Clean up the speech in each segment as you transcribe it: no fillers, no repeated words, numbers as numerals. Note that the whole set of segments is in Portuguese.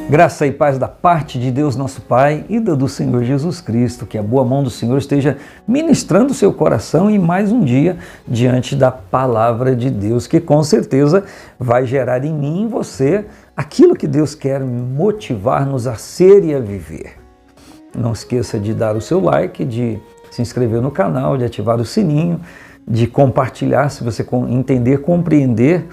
Graça e paz da parte de Deus nosso Pai e do Senhor Jesus Cristo, que a boa mão do Senhor esteja ministrando o seu coração em mais um dia diante da palavra de Deus, que com certeza vai gerar em mim e em você aquilo que Deus quer motivar-nos a ser e a viver. Não esqueça de dar o seu like, de se inscrever no canal, de ativar o sininho, de compartilhar, se você entender, compreender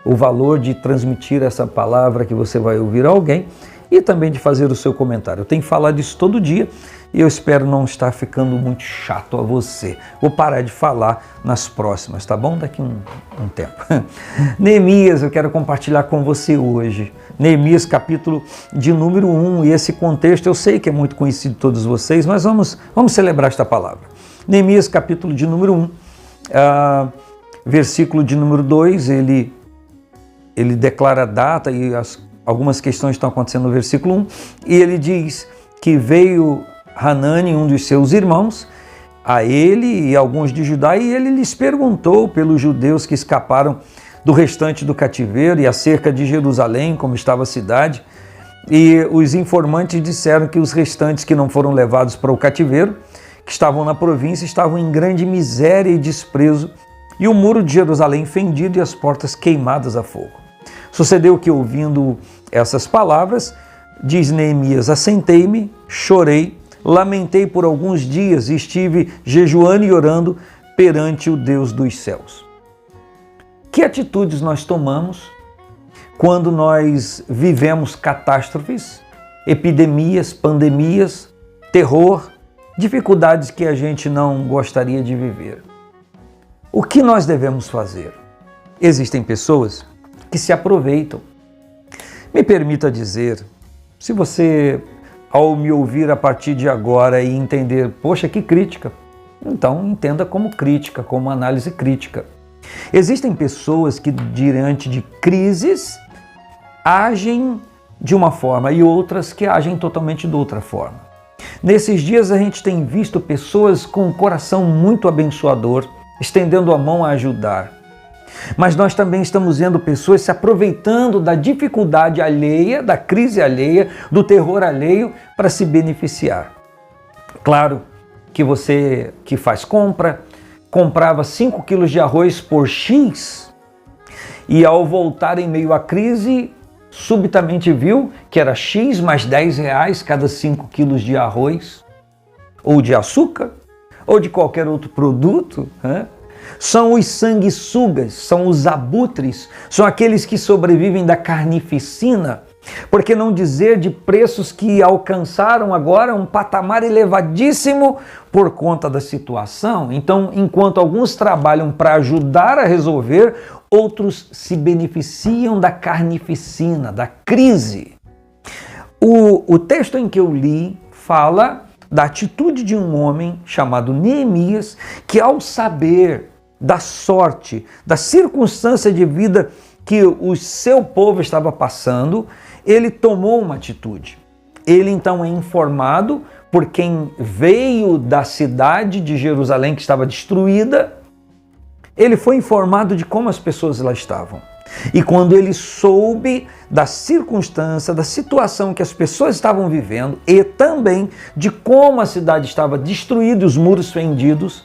o valor de transmitir essa palavra que você vai ouvir a alguém e também de fazer o seu comentário. Eu tenho falado isso todo dia e eu espero não estar ficando muito chato a você. Vou parar de falar nas próximas, tá bom? Daqui um tempo. Neemias, eu quero compartilhar com você hoje. Neemias, capítulo de número 1, e esse contexto eu sei que é muito conhecido de todos vocês, mas vamos celebrar esta palavra. Neemias, capítulo de número 1, versículo de número 2, ele declara a data e algumas questões estão acontecendo no versículo 1, e ele diz que veio Hanani, um dos seus irmãos, a ele e alguns de Judá, e ele lhes perguntou pelos judeus que escaparam do restante do cativeiro e acerca de Jerusalém, como estava a cidade, e os informantes disseram que os restantes que não foram levados para o cativeiro, que estavam na província, estavam em grande miséria e desprezo, e o muro de Jerusalém fendido e as portas queimadas a fogo. Sucedeu que, ouvindo essas palavras, diz Neemias, assentei-me, chorei, lamentei por alguns dias e estive jejuando e orando perante o Deus dos céus. Que atitudes nós tomamos quando nós vivemos catástrofes, epidemias, pandemias, terror, dificuldades que a gente não gostaria de viver? O que nós devemos fazer? Existem pessoas que se aproveitam. Me permita dizer, se você, ao me ouvir a partir de agora e entender, poxa, que crítica, então entenda como crítica, como análise crítica. Existem pessoas que, diante de crises, agem de uma forma e outras que agem totalmente de outra forma. Nesses dias a gente tem visto pessoas com um coração muito abençoador, estendendo a mão a ajudar. Mas nós também estamos vendo pessoas se aproveitando da dificuldade alheia, da crise alheia, do terror alheio para se beneficiar. Claro que você que faz comprava 5 quilos de arroz por X e ao voltar em meio à crise, subitamente viu que era X mais 10 reais cada 5 quilos de arroz, ou de açúcar, ou de qualquer outro produto. São os sanguessugas, são os abutres, são aqueles que sobrevivem da carnificina, por que não dizer de preços que alcançaram agora um patamar elevadíssimo por conta da situação. Então, enquanto alguns trabalham para ajudar a resolver, outros se beneficiam da carnificina, da crise. O texto em que eu li fala da atitude de um homem chamado Neemias, que ao saber da sorte, da circunstância de vida que o seu povo estava passando, ele tomou uma atitude. Ele então é informado por quem veio da cidade de Jerusalém que estava destruída. Ele foi informado de como as pessoas lá estavam. E quando ele soube da circunstância, da situação que as pessoas estavam vivendo e também de como a cidade estava destruída e os muros fendidos,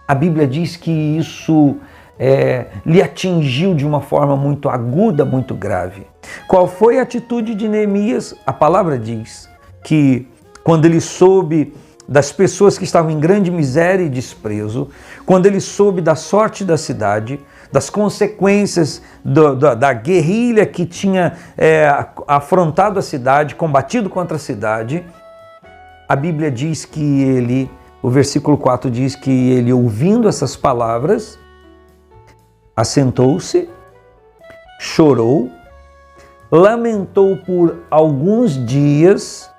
a Bíblia diz que isso lhe atingiu de uma forma muito aguda, muito grave. Qual foi a atitude de Neemias? A palavra diz que quando ele soube das pessoas que estavam em grande miséria e desprezo, quando ele soube da sorte da cidade, das consequências da guerrilha que tinha afrontado a cidade, combatido contra a cidade, a Bíblia diz que ele, o versículo 4 diz que ele, ouvindo essas palavras, assentou-se, chorou, lamentou por alguns dias,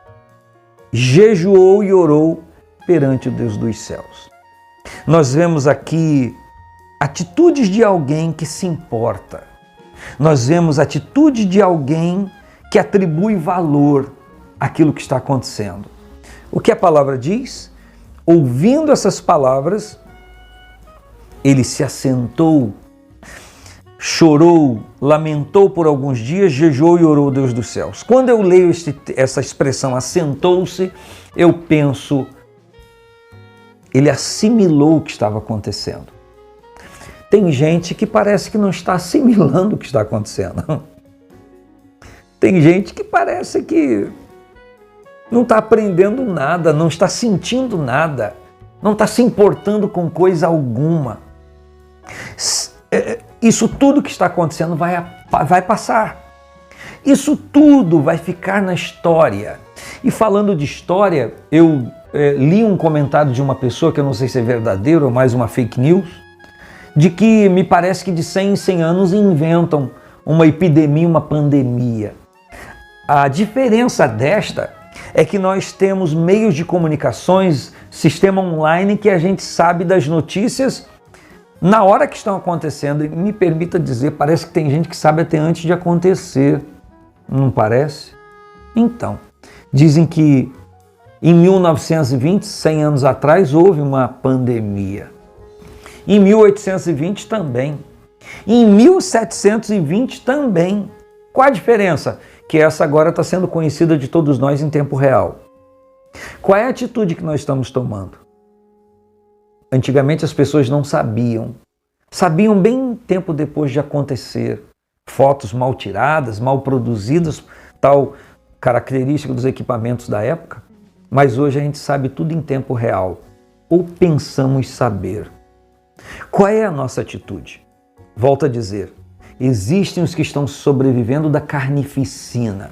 jejuou e orou perante o Deus dos céus. Nós vemos aqui atitudes de alguém que se importa. Nós vemos atitude de alguém que atribui valor àquilo que está acontecendo. O que a palavra diz? Ouvindo essas palavras, ele se assentou, chorou, lamentou por alguns dias, jejuou e orou ao Deus dos céus. Quando eu leio essa expressão, assentou-se, eu penso, ele assimilou o que estava acontecendo. Tem gente que parece que não está assimilando o que está acontecendo. Tem gente que parece que não está aprendendo nada, não está sentindo nada, não está se importando com coisa alguma. Isso tudo que está acontecendo vai passar. Isso tudo vai ficar na história. E falando de história, eu li um comentário de uma pessoa, que eu não sei se é verdadeiro ou mais uma fake news, de que me parece que de 100 em 100 anos inventam uma epidemia, uma pandemia. A diferença desta é que nós temos meios de comunicações, sistema online, que a gente sabe das notícias na hora que estão acontecendo. E me permita dizer, parece que tem gente que sabe até antes de acontecer. Não parece? Então, dizem que em 1920, 100 anos atrás, houve uma pandemia. Em 1820 também. Em 1720 também. Qual a diferença? Que essa agora está sendo conhecida de todos nós em tempo real. Qual é a atitude que nós estamos tomando? Antigamente as pessoas não sabiam. Sabiam bem tempo depois de acontecer. Fotos mal tiradas, mal produzidas, tal característica dos equipamentos da época. Mas hoje a gente sabe tudo em tempo real. Ou pensamos saber. Qual é a nossa atitude? Volto a dizer, existem os que estão sobrevivendo da carnificina,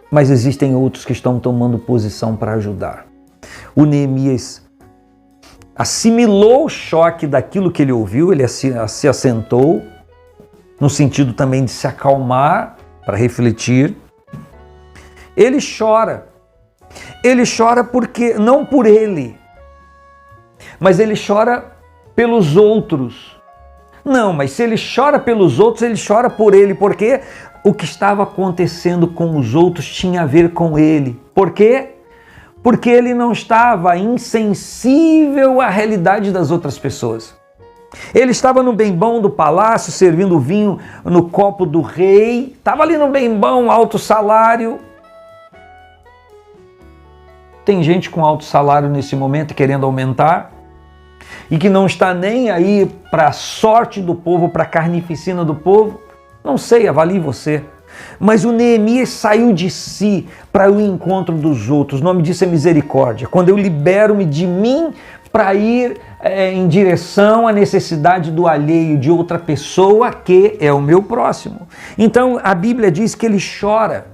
mas existem outros que estão tomando posição para ajudar. O Neemias assimilou o choque daquilo que ele ouviu, ele se assentou, no sentido também de se acalmar, para refletir. Ele chora porque, não por ele, mas ele chora pelos outros. Não, mas se ele chora pelos outros, ele chora por ele, porque o que estava acontecendo com os outros tinha a ver com ele. Por quê? Porque ele não estava insensível à realidade das outras pessoas. Ele estava no bem bom do palácio, servindo vinho no copo do rei, estava ali no bem bom, alto salário. Tem gente com alto salário nesse momento querendo aumentar, e que não está nem aí para a sorte do povo, para a carnificina do povo. Não sei, avalie você. Mas o Neemias saiu de si para o encontro dos outros. O nome disso é misericórdia. Quando eu libero-me de mim para ir em direção à necessidade do alheio, de outra pessoa que é o meu próximo. Então a Bíblia diz que ele chora.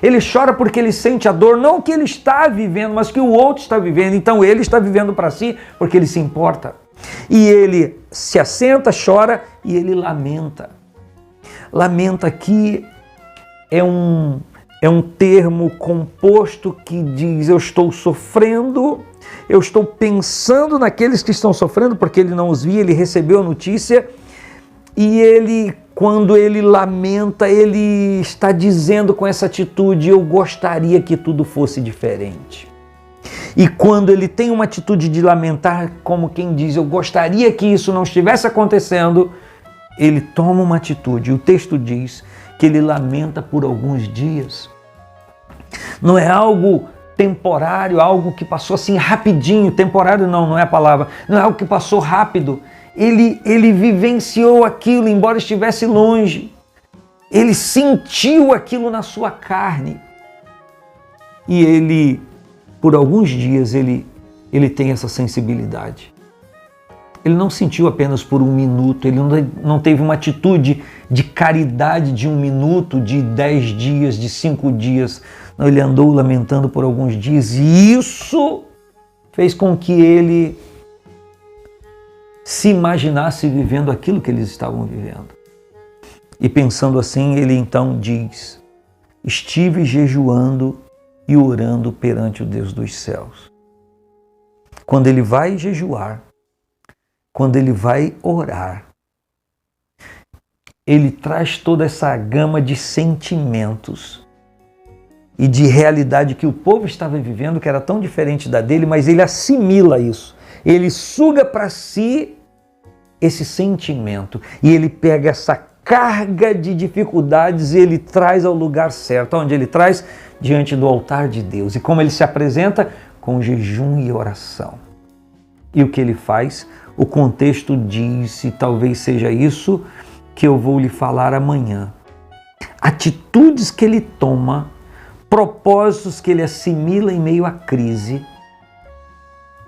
Ele chora porque ele sente a dor, não que ele está vivendo, mas que o outro está vivendo. Então ele está vivendo para si porque ele se importa. E ele se assenta, chora e ele lamenta. Lamenta aqui é um termo composto que diz: eu estou sofrendo, eu estou pensando naqueles que estão sofrendo, porque ele não os via, ele recebeu a notícia. E ele, quando ele lamenta, ele está dizendo com essa atitude: eu gostaria que tudo fosse diferente. E quando ele tem uma atitude de lamentar, como quem diz: eu gostaria que isso não estivesse acontecendo, ele toma uma atitude. O texto diz que ele lamenta por alguns dias. Não é algo temporário, algo que passou assim rapidinho. Temporário não é a palavra. Não é algo que passou rápido. Ele vivenciou aquilo, embora estivesse longe. Ele sentiu aquilo na sua carne. E ele, por alguns dias, ele tem essa sensibilidade. Ele não sentiu apenas por um minuto, ele não teve uma atitude de caridade de 1 minuto, de 10 dias, de 5 dias. Não, ele andou lamentando por alguns dias e isso fez com que ele se imaginasse vivendo aquilo que eles estavam vivendo. E pensando assim, ele então diz: estive jejuando e orando perante o Deus dos céus. Quando ele vai jejuar, quando ele vai orar, ele traz toda essa gama de sentimentos e de realidade que o povo estava vivendo, que era tão diferente da dele, mas ele assimila isso. Ele suga para si esse sentimento e ele pega essa carga de dificuldades e ele traz ao lugar certo, onde ele traz diante do altar de Deus. E como ele se apresenta? Com jejum e oração. E o que ele faz? O contexto diz, e talvez seja isso que eu vou lhe falar amanhã. Atitudes que ele toma, propósitos que ele assimila em meio à crise,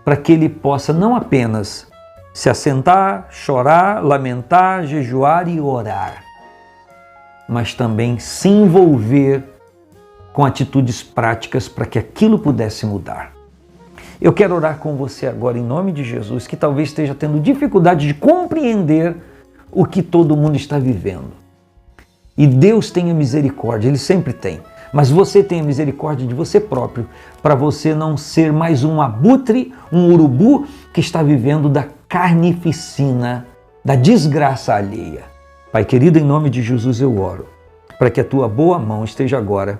para que ele possa não apenas se assentar, chorar, lamentar, jejuar e orar, mas também se envolver com atitudes práticas para que aquilo pudesse mudar. Eu quero orar com você agora em nome de Jesus, que talvez esteja tendo dificuldade de compreender o que todo mundo está vivendo. E Deus tenha misericórdia, Ele sempre tem. Mas você tenha misericórdia de você próprio, para você não ser mais um abutre, um urubu que está vivendo da carnificina, da desgraça alheia. Pai querido, em nome de Jesus eu oro, para que a tua boa mão esteja agora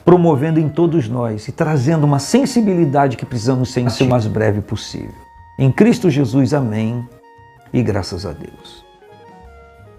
promovendo em todos nós e trazendo uma sensibilidade que precisamos ser o mais breve possível. Em Cristo Jesus, amém e graças a Deus.